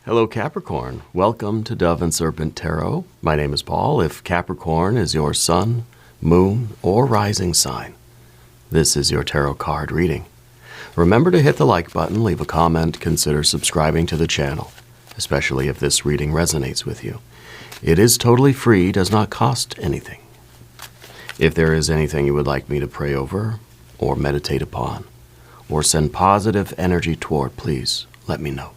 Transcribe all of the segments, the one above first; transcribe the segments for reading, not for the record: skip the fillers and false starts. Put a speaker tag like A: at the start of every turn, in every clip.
A: Hello Capricorn, welcome to Dove and Serpent Tarot. My name is Paul. If Capricorn is your sun, moon, or rising sign, this is your tarot card reading. Remember to hit the like button, leave a comment, consider subscribing to the channel, especially if this reading resonates with you. It is totally free, does not cost anything. If there is anything you would like me to pray over, or meditate upon, or send positive energy toward, please let me know.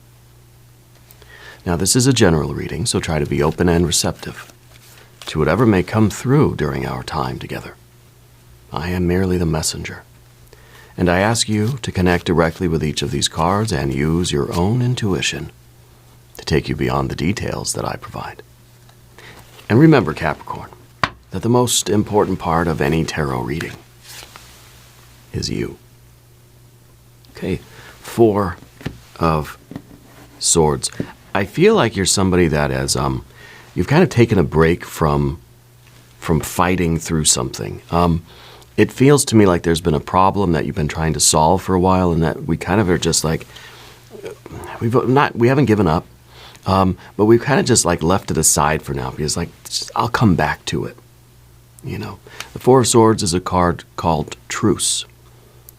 A: Now, this is a general reading, so try to be open and receptive to whatever may come through during our time together. I am merely the messenger, and I ask you to connect directly with each of these cards and use your own intuition to take you beyond the details that I provide. And remember, Capricorn, that the most important part of any tarot reading is you. Okay, Four of Swords. I feel like you're somebody that has, you've kind of taken a break from fighting through something. It feels to me like there's been a problem that you've been trying to solve for a while, and that we kind of are just like, we haven't given up, but we've kind of just like left it aside for now, because like, I'll come back to it. You know, the Four of Swords is a card called truce.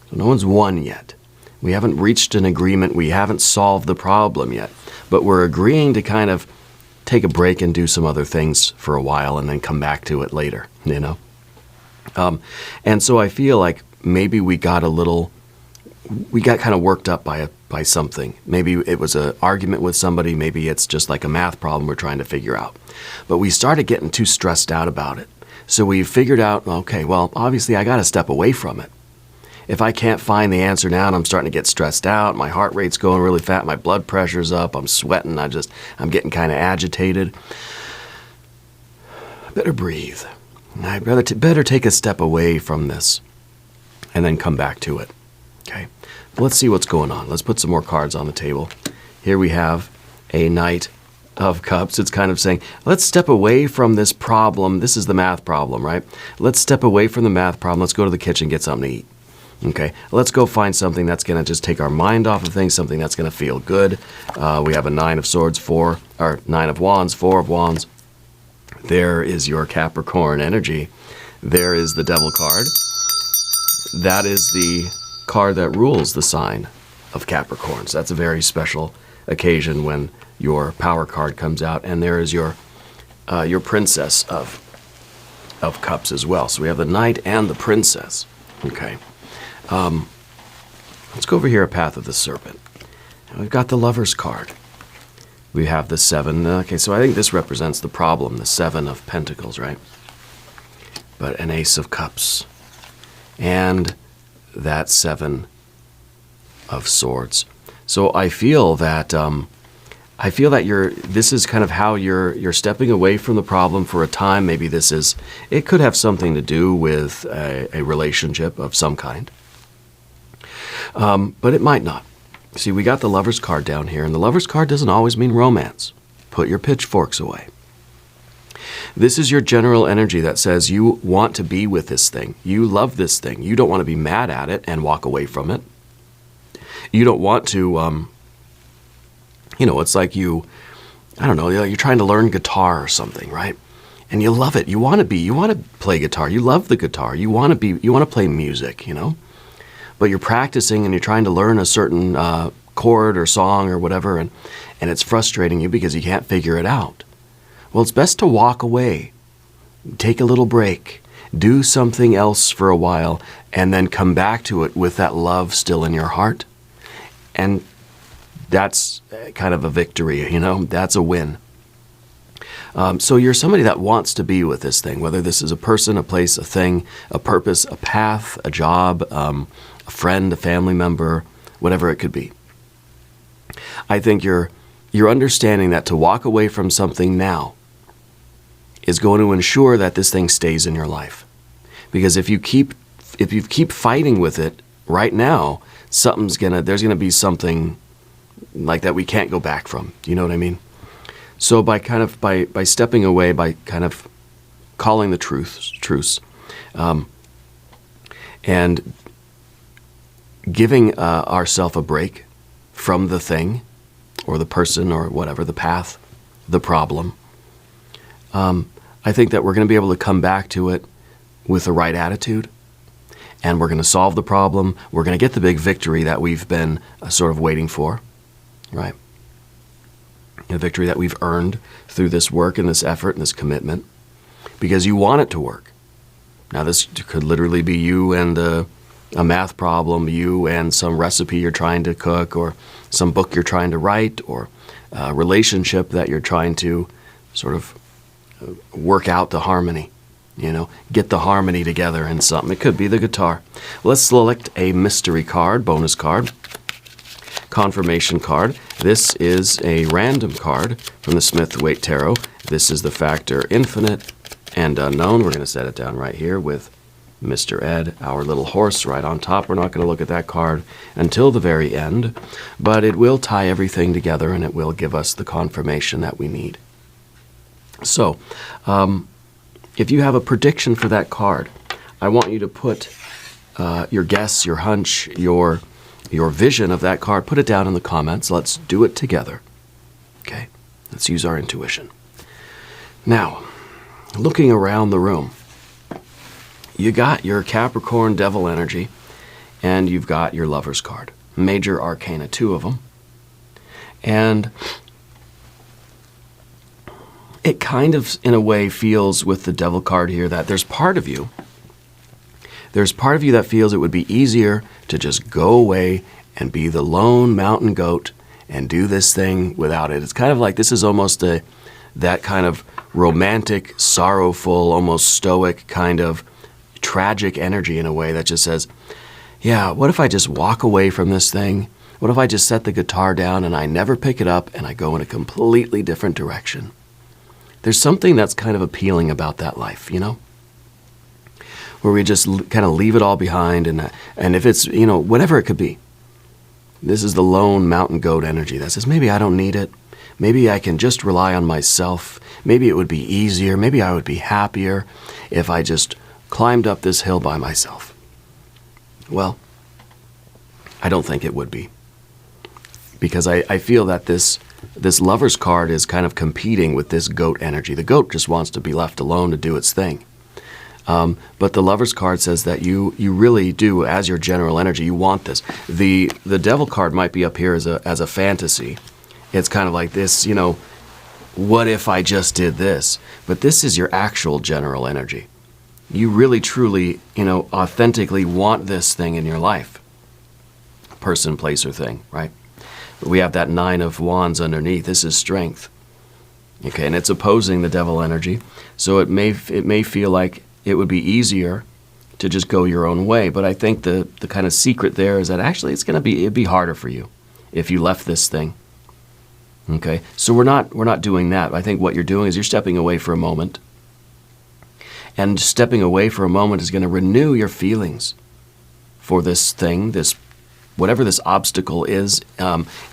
A: So no one's won yet. We haven't reached an agreement. We haven't solved the problem yet. But we're agreeing to kind of take a break and do some other things for a while and then come back to it later, you know? And so I feel like maybe we got kind of worked up by something. Maybe it was an argument with somebody. Maybe it's just like a math problem we're trying to figure out. But we started getting too stressed out about it. So we figured out, okay, well, obviously I got to step away from it. If I can't find the answer now and I'm starting to get stressed out, my heart rate's going really fast, my blood pressure's up, I'm sweating, I'm getting kind of agitated. I better breathe. I'd better take a step away from this and then come back to it. Okay, let's see what's going on. Let's put some more cards on the table. Here we have a Knight of Cups. It's kind of saying, let's step away from this problem. This is the math problem, right? Let's step away from the math problem. Let's go to the kitchen and get something to eat. Okay, let's go find something that's going to just take our mind off of things, something that's going to feel good. We have a Nine of Swords, Nine of Wands, Four of Wands. There is your Capricorn energy. There is the Devil card. That is the card that rules the sign of Capricorn. So that's a very special occasion when your power card comes out. And there is your Princess of Cups as well. So we have the Knight and the Princess. Okay. Let's go over here, a Path of the Serpent. And we've got the Lover's card. We have the Seven. Okay, so I think this represents the problem, the Seven of Pentacles, right? But an Ace of Cups. And that Seven of Swords. So I feel that this is kind of how you're stepping away from the problem for a time. Maybe it could have something to do with a relationship of some kind. But it might not. See, we got the Lover's card down here, and the Lover's card doesn't always mean romance. Put your pitchforks away. This is your general energy that says you want to be with this thing. You love this thing. You don't want to be mad at it and walk away from it. You don't want to, it's like you're trying to learn guitar or something, right? And you love it. You want to play guitar. You love the guitar. You want to play music, you know? But you're practicing and you're trying to learn a certain chord or song or whatever, and it's frustrating you because you can't figure it out. Well, it's best to walk away, take a little break, do something else for a while, and then come back to it with that love still in your heart. And that's kind of a victory, you know? That's a win. So you're somebody that wants to be with this thing, whether this is a person, a place, a thing, a purpose, a path, a job, a friend, a family member, whatever it could be. I think you're understanding that to walk away from something now is going to ensure that this thing stays in your life. Because if you keep fighting with it right now, there's gonna be something like that we can't go back from. Do you know what I mean? So by stepping away, by kind of calling the truce, and giving ourselves a break from the thing or the person or whatever, the path, the problem. I think that we're going to be able to come back to it with the right attitude, and we're going to solve the problem. We're going to get the big victory that we've been sort of waiting for, right? A victory that we've earned through this work and this effort and this commitment, because you want it to work. Now, this could literally be you and a math problem, you and some recipe you're trying to cook, or some book you're trying to write, or a relationship that you're trying to sort of work out the harmony, get the harmony together in something. It could be the guitar. Let's select a mystery card, bonus card, confirmation card. This is a random card from the Smith-Waite Tarot. This is the factor infinite and unknown. We're going to set it down right here with Mr. Ed, our little horse, right on top. We're not going to look at that card until the very end, but it will tie everything together and it will give us the confirmation that we need. So, if you have a prediction for that card, I want you to put your guess, your hunch, your vision of that card, put it down in the comments. Let's do it together. Okay? Let's use our intuition. Now, looking around the room, you got your Capricorn devil energy, and you've got your Lover's card. Major arcana, 2 of them. And it kind of, in a way, feels with the devil card here that there's part of you that feels it would be easier to just go away and be the lone mountain goat and do this thing without it. It's kind of like this is almost that kind of romantic, sorrowful, almost stoic kind of tragic energy in a way that just says, yeah, what if I just walk away from this thing? What if I just set the guitar down and I never pick it up and I go in a completely different direction? There's something that's kind of appealing about that life, where we just kind of leave it all behind, and if it's, whatever it could be. This is the lone mountain goat energy that says, maybe I don't need it. Maybe I can just rely on myself. Maybe it would be easier. Maybe I would be happier if I just climbed up this hill by myself. Well, I don't think it would be, because I feel that this Lover's card is kind of competing with this goat energy. The goat just wants to be left alone to do its thing. But the Lover's card says that you really do, as your general energy, you want this. The Devil card might be up here as a fantasy. It's kind of like this, what if I just did this? But this is your actual general energy. You really, truly, authentically want this thing in your life. Person, place, or thing, right? We have that 9 of Wands underneath. This is strength. Okay, and it's opposing the devil energy. So it may feel like it would be easier to just go your own way. But I think the kind of secret there is that actually it'd be harder for you if you left this thing. Okay, so we're not doing that. I think what you're doing is you're stepping away for a moment. And stepping away for a moment is going to renew your feelings for this thing, whatever this obstacle is.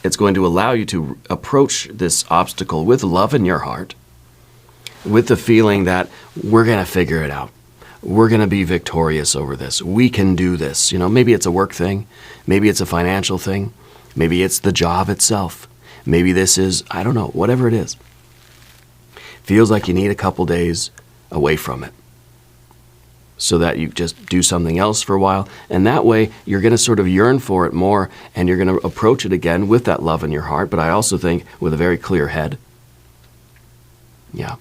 A: It's going to allow you to approach this obstacle with love in your heart, with the feeling that we're going to figure it out. We're going to be victorious over this. We can do this. Maybe it's a work thing. Maybe it's a financial thing. Maybe it's the job itself. Maybe this is, I don't know, whatever it is. Feels like you need a couple days away from it, so that you just do something else for a while. And that way, you're going to sort of yearn for it more, and you're going to approach it again with that love in your heart, but I also think with a very clear head. Yeah.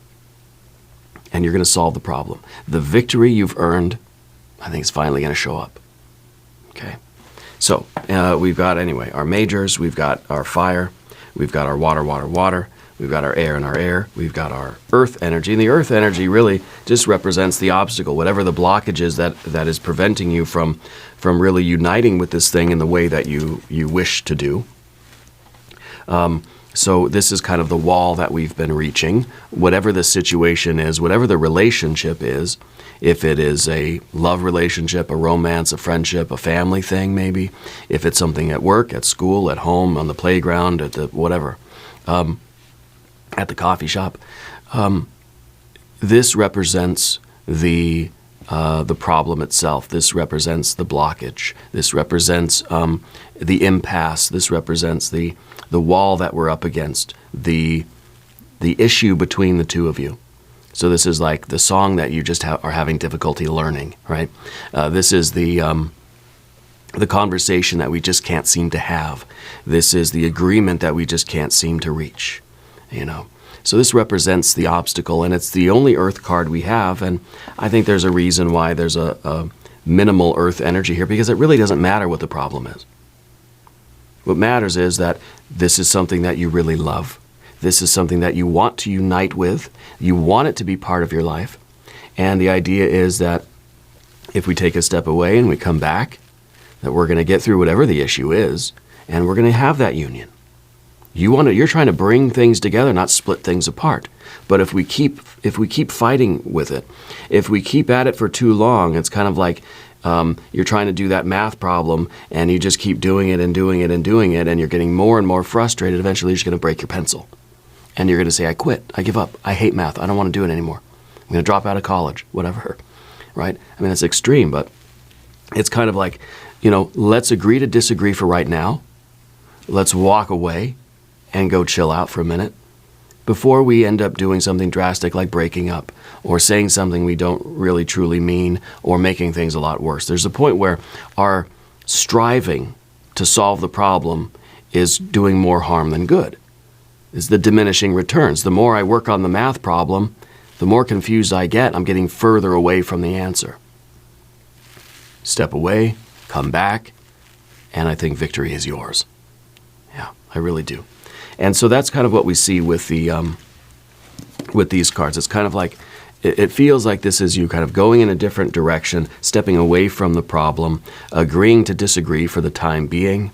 A: And you're going to solve the problem. The victory you've earned, I think, is finally going to show up. Okay. So, we've got, anyway, our majors, we've got our fire, we've got our water, water, water. We've got our air and our air. We've got our earth energy. And the earth energy really just represents the obstacle, whatever the blockage is that is preventing you from really uniting with this thing in the way that you wish to do. So this is kind of the wall that we've been reaching. Whatever the situation is, whatever the relationship is, if it is a love relationship, a romance, a friendship, a family thing maybe, if it's something at work, at school, at home, on the playground, at the whatever, at the coffee shop, this represents the the problem itself. This represents the blockage. This represents the impasse. This represents the wall that we're up against, the issue between the two of you. So this is like the song that you just are having difficulty learning, right? This is the conversation that we just can't seem to have. This is the agreement that we just can't seem to reach, you know. So this represents the obstacle, and it's the only earth card we have, and I think there's a reason why there's a minimal earth energy here, because it really doesn't matter what the problem is. What matters is that this is something that you really love. This is something that you want to unite with. You want it to be part of your life. And the idea is that if we take a step away and we come back, that we're going to get through whatever the issue is, and we're going to have that union. You're trying to bring things together, not split things apart. But if we keep fighting with it, if we keep at it for too long, it's kind of like you're trying to do that math problem, and you just keep doing it and doing it and doing it, and you're getting more and more frustrated. Eventually, you're just going to break your pencil. And you're going to say, I quit, I give up, I hate math, I don't want to do it anymore. I'm going to drop out of college, whatever, right? I mean, it's extreme, but it's kind of like, you know, let's agree to disagree for right now. Let's walk away and go chill out for a minute before we end up doing something drastic like breaking up or saying something we don't really truly mean or making things a lot worse. There's a point where our striving to solve the problem is doing more harm than good. Is the diminishing returns. The more I work on the math problem, the more confused I get. I'm getting further away from the answer. Step away, come back, and I think victory is yours. Yeah, I really do. And so that's kind of what we see with these cards. It's kind of like, it feels like this is you kind of going in a different direction, stepping away from the problem, agreeing to disagree for the time being,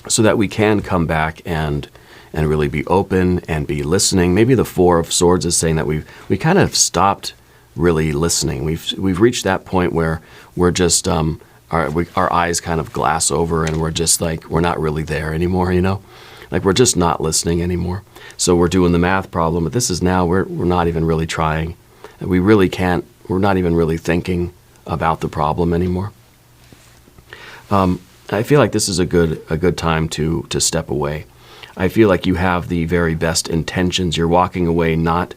A: so that we can come back and really be open and be listening. Maybe the Four of Swords is saying that we kind of stopped really listening. We've reached that point where we're just our eyes kind of glass over, and we're just like, we're not really there anymore, you know? Like we're just not listening anymore. So we're doing the math problem, but this is now we're not even really trying. We really can't. We're not even really thinking about the problem anymore. I feel like this is a good time to step away. I feel like you have the very best intentions. You're walking away not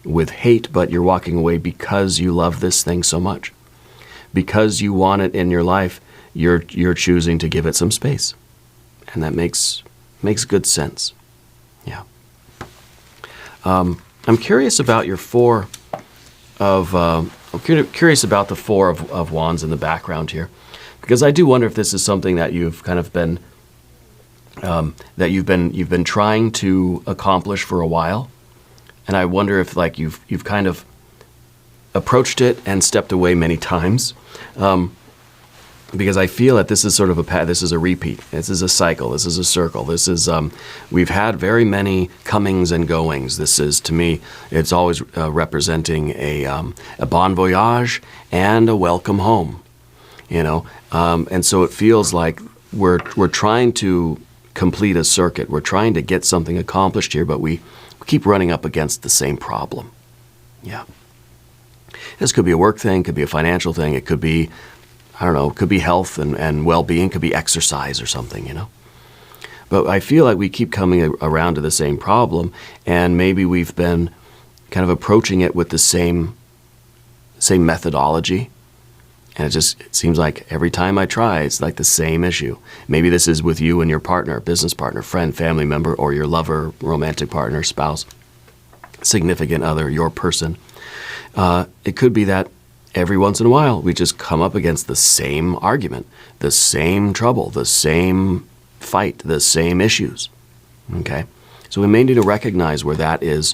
A: with hate, but you're walking away because you love this thing so much. Because you want it in your life, you're choosing to give it some space. And that makes good sense. Yeah. I'm curious about your I'm curious about the Four of Wands in the background here. Because I do wonder if this is something that you've kind of been you've been trying to accomplish for a while, and I wonder if like you've kind of approached it and stepped away many times, because I feel that this is sort of this is a repeat. This is a cycle. This is a circle. This is we've had very many comings and goings. This is, to me, it's always representing a bon voyage and a welcome home. You know, and so it feels like we're trying to complete a circuit. We're trying to get something accomplished here, but we keep running up against the same problem. Yeah. This could be a work thing, could be a financial thing, it could be, I don't know, it could be health and well-being, could be exercise or something, you know. But I feel like we keep coming around to the same problem, and maybe we've been kind of approaching it with the same methodology. And it seems like every time I try, it's like the same issue. Maybe this is with you and your partner, business partner, friend, family member, or your lover, romantic partner, spouse, significant other, your person. It could be that every once in a while we just come up against the same argument, the same trouble, the same fight, the same issues. Okay? So we may need to recognize where that is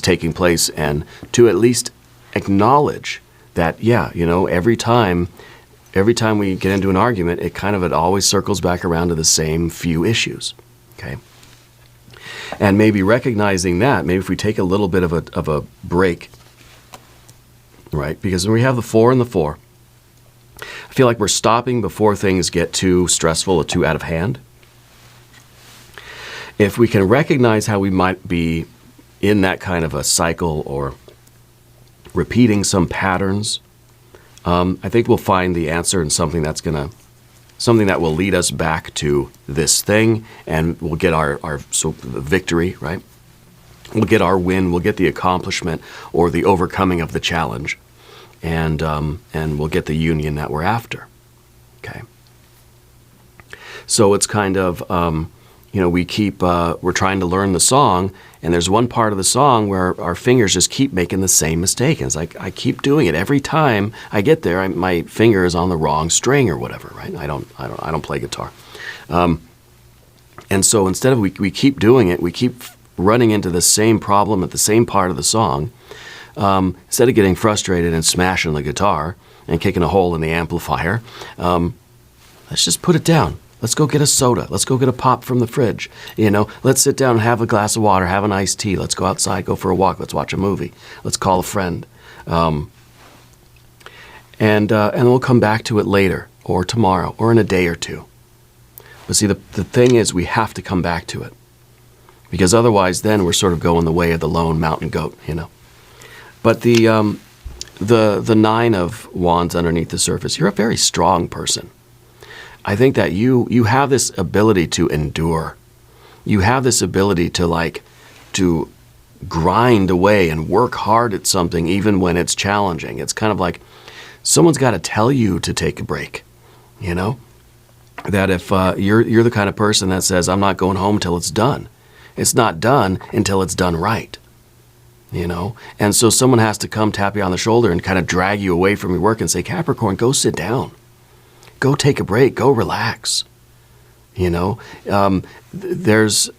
A: taking place, and to at least acknowledge that, yeah, you know, every time we get into an argument, it always circles back around to the same few issues, okay? And maybe recognizing that, maybe if we take a little bit of a break, right? Because when we have the Four and the Four, I feel like we're stopping before things get too stressful or too out of hand. If we can recognize how we might be in that kind of a cycle or repeating some patterns. I think we'll find the answer in something that will lead us back to this thing, and we'll get our victory, right? We'll get our win, we'll get the accomplishment or the overcoming of the challenge, and we'll get the union that we're after. Okay. So it's kind of, we're trying to learn the song, and there's one part of the song where our fingers just keep making the same mistake. And it's like, I keep doing it. Every time I get there, my finger is on the wrong string or whatever, right? I don't play guitar. And so instead of we keep doing it, we keep running into the same problem at the same part of the song. Instead of getting frustrated and smashing the guitar and kicking a hole in the amplifier, let's just put it down. Let's go get a soda. Let's go get a pop from the fridge. Let's sit down and have a glass of water, have an iced tea. Let's go outside, go for a walk. Let's watch a movie. Let's call a friend. And we'll come back to it later or tomorrow or in a day or two. But see, the thing is we have to come back to it, because otherwise then we're sort of going the way of the lone mountain goat, But the Nine of Wands underneath the surface, you're a very strong person. I think that you have this ability to endure. You have this ability to grind away and work hard at something even when it's challenging. It's kind of like someone's got to tell you to take a break, That if you're the kind of person that says, I'm not going home till it's done. It's not done until it's done right, And so someone has to come tap you on the shoulder and kind of drag you away from your work and say, Capricorn, go sit down. Go take a break. Go relax. There's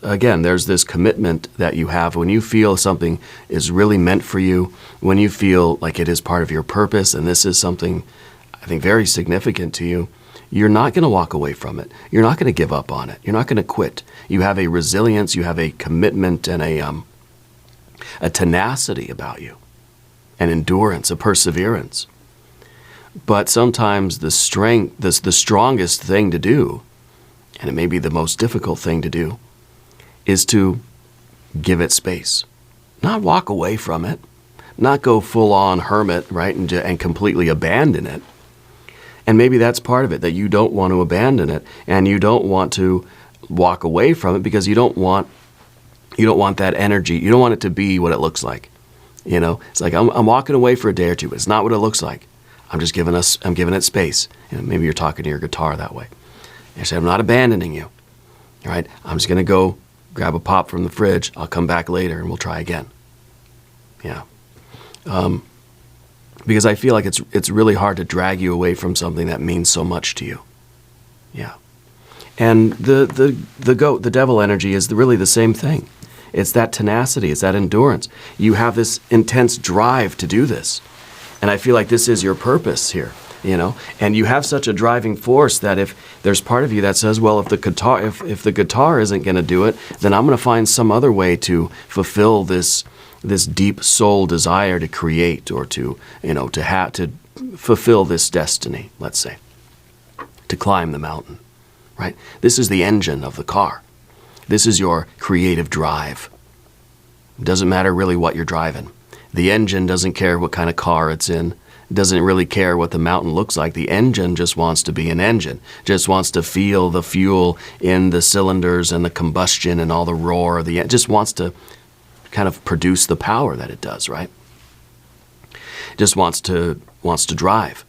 A: this commitment that you have when you feel something is really meant for you, when you feel like it is part of your purpose, and this is something, I think, very significant to you. You're not going to walk away from it. You're not going to give up on it. You're not going to quit. You have a resilience, you have a commitment, and a tenacity about you, an endurance, a perseverance. But sometimes the strongest thing to do, and it may be the most difficult thing to do, is to give it space. Not walk away from it, not go full-on hermit, right, and completely abandon it. And maybe that's part of it, that you don't want to abandon it, and you don't want to walk away from it because you don't want that energy. You don't want it to be what it looks like. It's like I'm walking away for a day or two, but it's not what it looks like. I'm giving it space. Maybe you're talking to your guitar that way. You say, I'm not abandoning you. All right? I'm just going to go grab a pop from the fridge. I'll come back later and we'll try again. Yeah. Because I feel like it's really hard to drag you away from something that means so much to you. Yeah. And the goat, the devil energy is really the same thing. It's that tenacity. It's that endurance. You have this intense drive to do this. And I feel like this is your purpose here, and you have such a driving force that if there's part of you that says, well, if the guitar isn't going to do it, then I'm going to find some other way to fulfill this deep soul desire to create, or to fulfill this destiny, let's say, to climb the mountain, right? This is the engine of the car. This is your creative drive. It doesn't matter really what you're driving. The engine doesn't care what kind of car it's in. It doesn't really care what the mountain looks like. The engine just wants to be an engine, just wants to feel the fuel in the cylinders and the combustion and all the roar. It just wants to kind of produce the power that it does, right? It just wants to drive,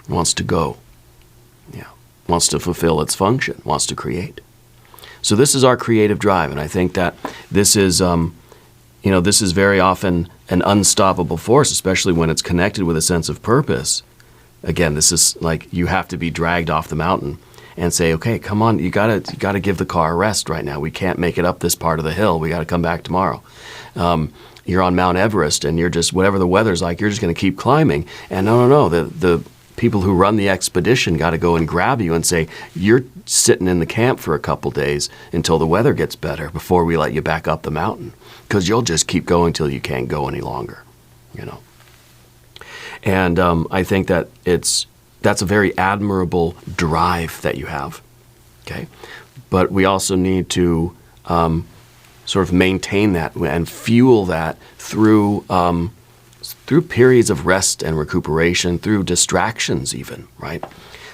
A: wants to go, wants to fulfill its function, wants to create. So this is our creative drive, and I think that this is this is very often an unstoppable force, especially when it's connected with a sense of purpose. Again, this is like you have to be dragged off the mountain and say, okay, come on, you gotta give the car a rest right now. We can't make it up this part of the hill. We got to come back tomorrow. You're on Mount Everest, and you're just, whatever the weather's like, you're just going to keep climbing. And no, the people who run the expedition got to go and grab you and say, you're sitting in the camp for a couple days until the weather gets better before we let you back up the mountain, because you'll just keep going till you can't go any longer, And I think that that's a very admirable drive that you have, okay? But we also need to sort of maintain that and fuel that through through periods of rest and recuperation, through distractions even, right?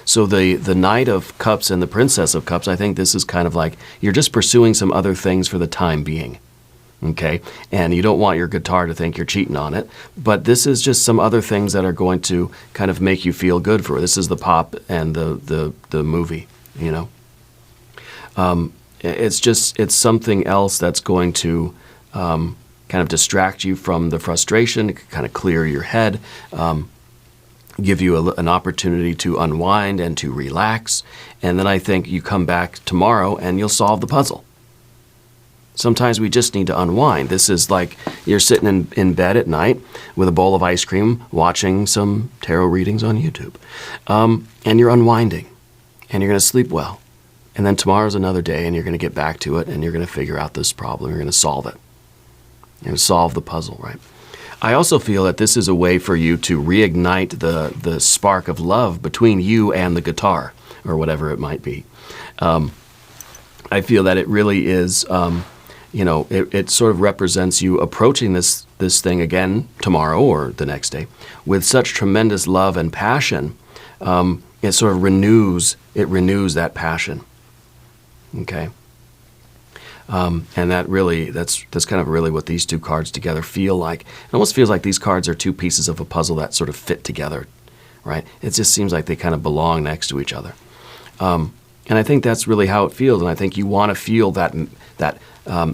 A: So the Knight of Cups and the Princess of Cups, I think this is kind of like you're just pursuing some other things for the time being, okay? And you don't want your guitar to think you're cheating on it, but this is just some other things that are going to kind of make you feel good for it. This is the pop and the movie, you know? It's something else that's going to kind of distract you from the frustration, kind of clear your head, give you an opportunity to unwind and to relax. And then I think you come back tomorrow and you'll solve the puzzle. Sometimes we just need to unwind. This is like you're sitting in bed at night with a bowl of ice cream, watching some tarot readings on YouTube. And you're unwinding. And you're going to sleep well. And then tomorrow's another day and you're going to get back to it and you're going to figure out this problem. You're going to solve it. You're going to solve the puzzle, right? I also feel that this is a way for you to reignite the spark of love between you and the guitar, or whatever it might be. I feel that it really is, it sort of represents you approaching this thing again tomorrow or the next day with such tremendous love and passion. It sort of renews that passion. Okay. And that's kind of really what these two cards together feel like. It almost feels like these cards are two pieces of a puzzle that sort of fit together, right? It just seems like they kind of belong next to each other. And I think that's really how it feels. And I think you want to feel that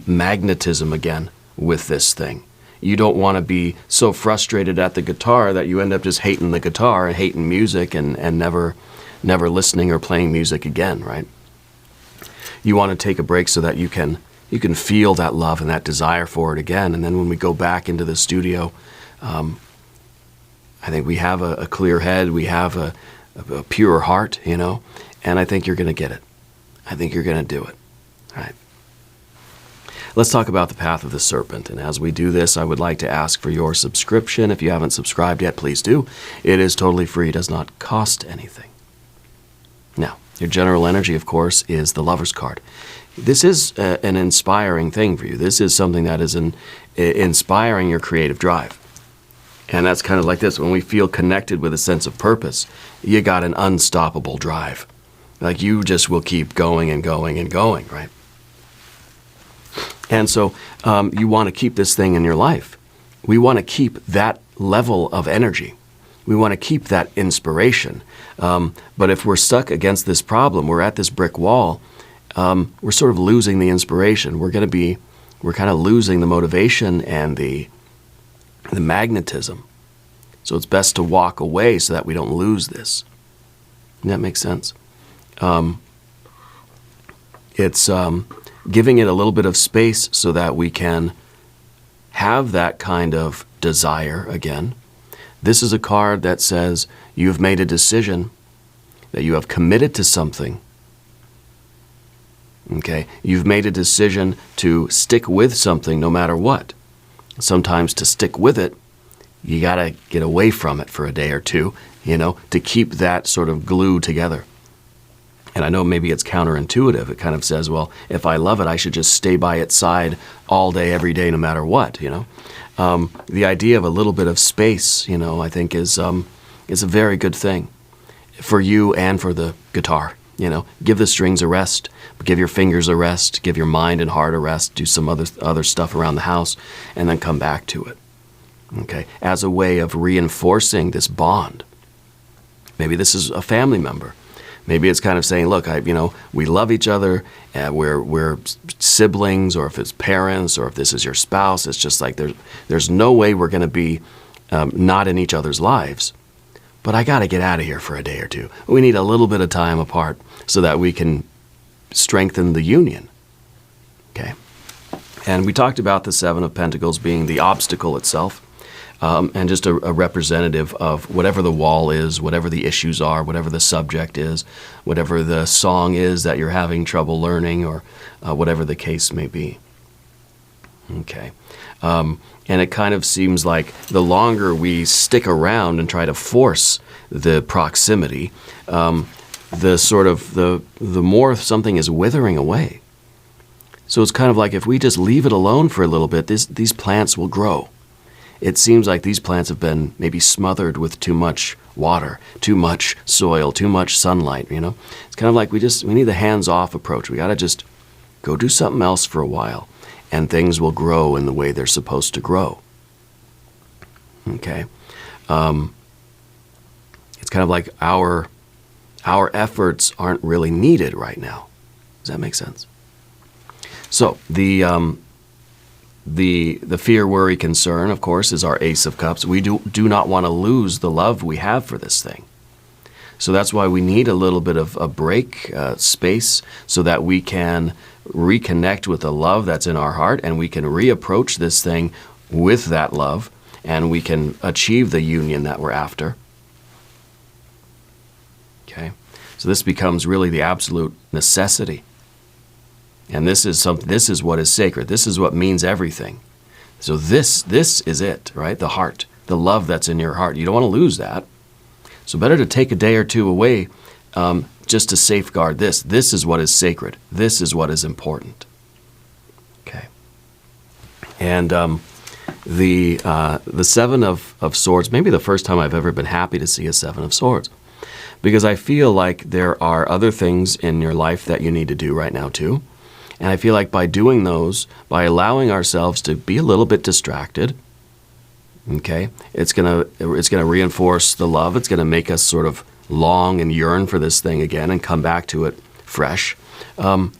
A: magnetism again with this thing. You don't want to be so frustrated at the guitar that you end up just hating the guitar and hating music and never listening or playing music again, right? You want to take a break so that you can feel that love and that desire for it again. And then when we go back into the studio, I think we have a clear head, we have a pure heart, and I think you're going to get it. I think you're going to do it. All right. Let's talk about the path of the serpent. And as we do this, I would like to ask for your subscription. If you haven't subscribed yet, please do. It is totally free, does not cost anything. Now, your general energy, of course, is the Lover's card. This is an inspiring thing for you. This is something that is inspiring your creative drive. And that's kind of like this. When we feel connected with a sense of purpose, you got an unstoppable drive. Like you just will keep going and going and going, right? And so you want to keep this thing in your life. We want to keep that level of energy. We want to keep that inspiration. But if we're stuck against this problem, we're at this brick wall, we're sort of losing the inspiration. We're kind of losing the motivation and the magnetism. So it's best to walk away so that we don't lose this. Does that make sense? It's giving it a little bit of space so that we can have that kind of desire again. This is a card that says you've made a decision, that you have committed to something. Okay? You've made a decision to stick with something no matter what. Sometimes to stick with it, you got to get away from it for a day or two, to keep that sort of glue together. And I know maybe it's counterintuitive. It kind of says, well, if I love it, I should just stay by its side all day, every day, no matter what, The idea of a little bit of space, I think is a very good thing for you and for the guitar. Give the strings a rest, give your fingers a rest, give your mind and heart a rest, do some other stuff around the house, and then come back to it. Okay, as a way of reinforcing this bond. Maybe this is a family member. Maybe it's kind of saying, look, we love each other, we're siblings, or if it's parents, or if this is your spouse, it's just like there's no way we're going to be not in each other's lives. But I got to get out of here for a day or two. We need a little bit of time apart so that we can strengthen the union. Okay? And we talked about the Seven of Pentacles being the obstacle itself. And just a representative of whatever the wall is, whatever the issues are, whatever the subject is, whatever the song is that you're having trouble learning, or whatever the case may be. Okay. And it kind of seems like the longer we stick around and try to force the proximity, the more something is withering away. So it's kind of like if we just leave it alone for a little bit, these plants will grow. it seems like these plants have been maybe smothered with too much water, too much soil, too much sunlight, you know? It's kind of like we need the hands-off approach. We got to just go do something else for a while, and things will grow in the way they're supposed to grow. Okay? It's kind of like our efforts aren't really needed right now. Does that make sense? So the fear, worry, concern, of course, is our Ace of Cups. We do not want to lose the love we have for this thing. So that's why we need a little bit of a break, space, so that we can reconnect with the love that's in our heart, and we can reapproach this thing with that love, and we can achieve the union that we're after. Okay? So this becomes really the absolute necessity. And this is what is sacred. This is what means everything. So this is it, right? The heart, the love that's in your heart. You don't want to lose that. So better to take a day or two away just to safeguard this. This is what is sacred. This is what is important. Okay. And the Seven of Swords, maybe the first time I've ever been happy to see a Seven of Swords, because I feel like there are other things in your life that you need to do right now too. And I feel like by doing those, by allowing ourselves to be a little bit distracted, okay, it's gonna reinforce the love. It's gonna make us sort of long and yearn for this thing again and come back to it fresh. But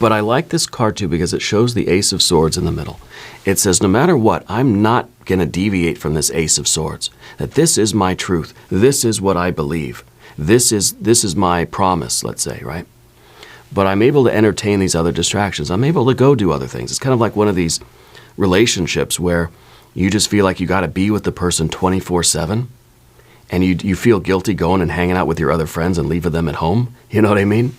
A: I like this card too because it shows the Ace of Swords in the middle. It says, no matter what, I'm not gonna deviate from this Ace of Swords. That this is my truth. This is what I believe. This is my promise, let's say, right? But I'm able to entertain these other distractions. I'm able to go do other things. It's kind of like one of these relationships where you just feel like you got to be with the person 24/7, and you feel guilty going and hanging out with your other friends and leaving them at home. You know what I mean?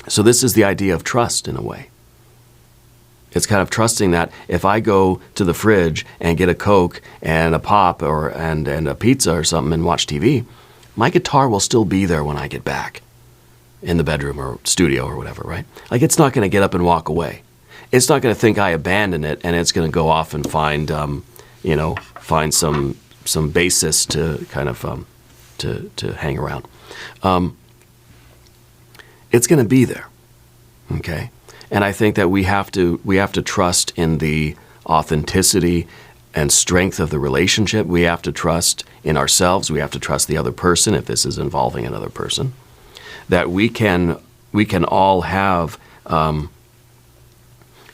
A: So this is the idea of trust in a way. It's kind of trusting that if I go to the fridge and get a Coke and a pop and a pizza or something and watch TV, my guitar will still be there when I get back in the bedroom or studio or whatever, right? Like, it's not going to get up and walk away. It's not going to think I abandoned it, and it's going to go off and find some basis to kind of to hang around. It's going to be there, okay? And I think that we have to trust in the authenticity and strength of the relationship. We have to trust in ourselves. We have to trust the other person if this is involving another person. That we can all have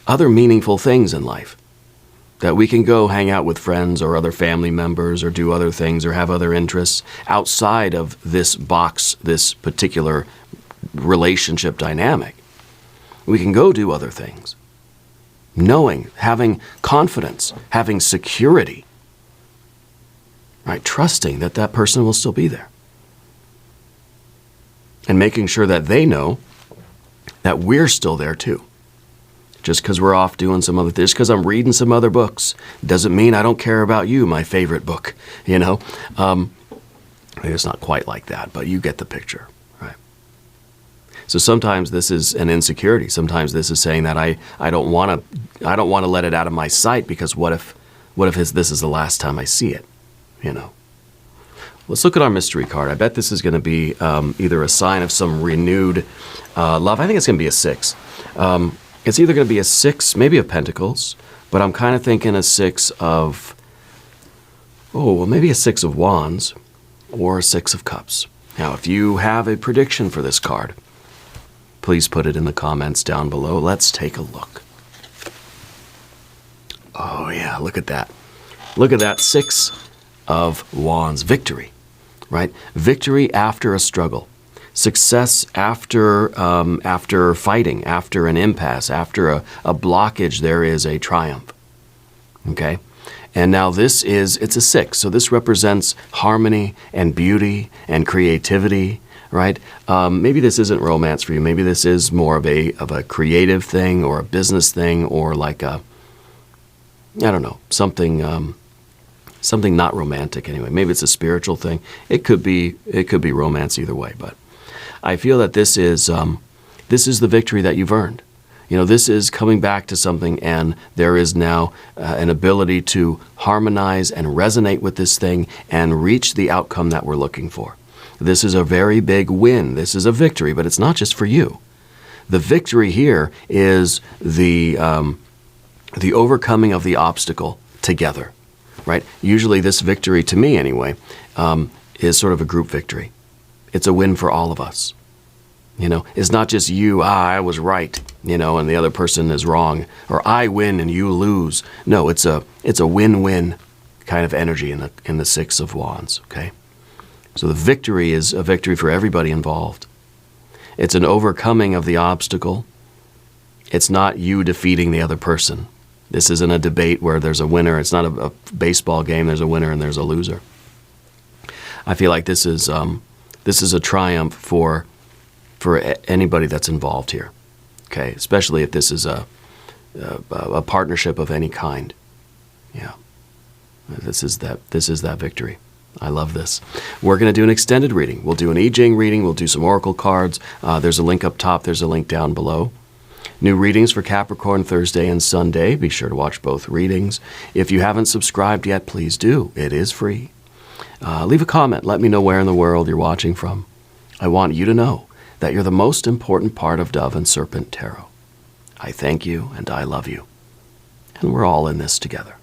A: other meaningful things in life. That we can go hang out with friends or other family members or do other things or have other interests outside of this box, this particular relationship dynamic. We can go do other things. Knowing, having confidence, having security, right? Trusting that that person will still be there. And making sure that they know that we're still there too. Just because we're off doing some other things, just because I'm reading some other books, doesn't mean I don't care about you, my favorite book, you know? It's not quite like that, but you get the picture, right? So sometimes this is an insecurity. Sometimes this is saying that I don't want to let it out of my sight, because what if this is the last time I see it, you know? Let's look at our mystery card. I bet this is going to be either a sign of some renewed love. I think it's going to be a 6. It's either going to be a 6, maybe of Pentacles, but I'm kind of thinking a 6 of, maybe a 6 of Wands or a 6 of Cups. Now, if you have a prediction for this card, please put it in the comments down below. Let's take a look. Oh, yeah, look at that. Look at that 6 of Wands. Victory. Right? Victory after a struggle. Success after fighting, after an impasse, after a blockage, there is a triumph. Okay? And now it's a 6. So this represents harmony and beauty and creativity, right? Maybe this isn't romance for you. Maybe this is more of a creative thing or a business thing, or like something not romantic anyway. Maybe it's a spiritual thing. It could be romance either way, but I feel that this is the victory that you've earned. This is coming back to something, and there is now an ability to harmonize and resonate with this thing and reach the outcome that we're looking for. This is a very big win. This is a victory, but it's not just for you. The victory here is the overcoming of the obstacle together, right? Usually this victory, to me anyway, is sort of a group victory. It's a win for all of us. It's not just you, I was right, and the other person is wrong, or I win and you lose. No, it's a win-win kind of energy in the Six of Wands, okay? So the victory is a victory for everybody involved. It's an overcoming of the obstacle. It's not you defeating the other person. This isn't a debate where there's a winner. It's not a baseball game. There's a winner and there's a loser. I feel like this is a triumph for anybody that's involved here, okay? Especially if this is a partnership of any kind. Yeah, this is that victory. I love this. We're going to do an extended reading. We'll do an I Ching reading. We'll do some oracle cards. There's a link up top. There's a link down below. New readings for Capricorn Thursday and Sunday. Be sure to watch both readings. If you haven't subscribed yet, please do. It is free. Leave a comment. Let me know where in the world you're watching from. I want you to know that you're the most important part of Dove and Serpent Tarot. I thank you and I love you. And we're all in this together.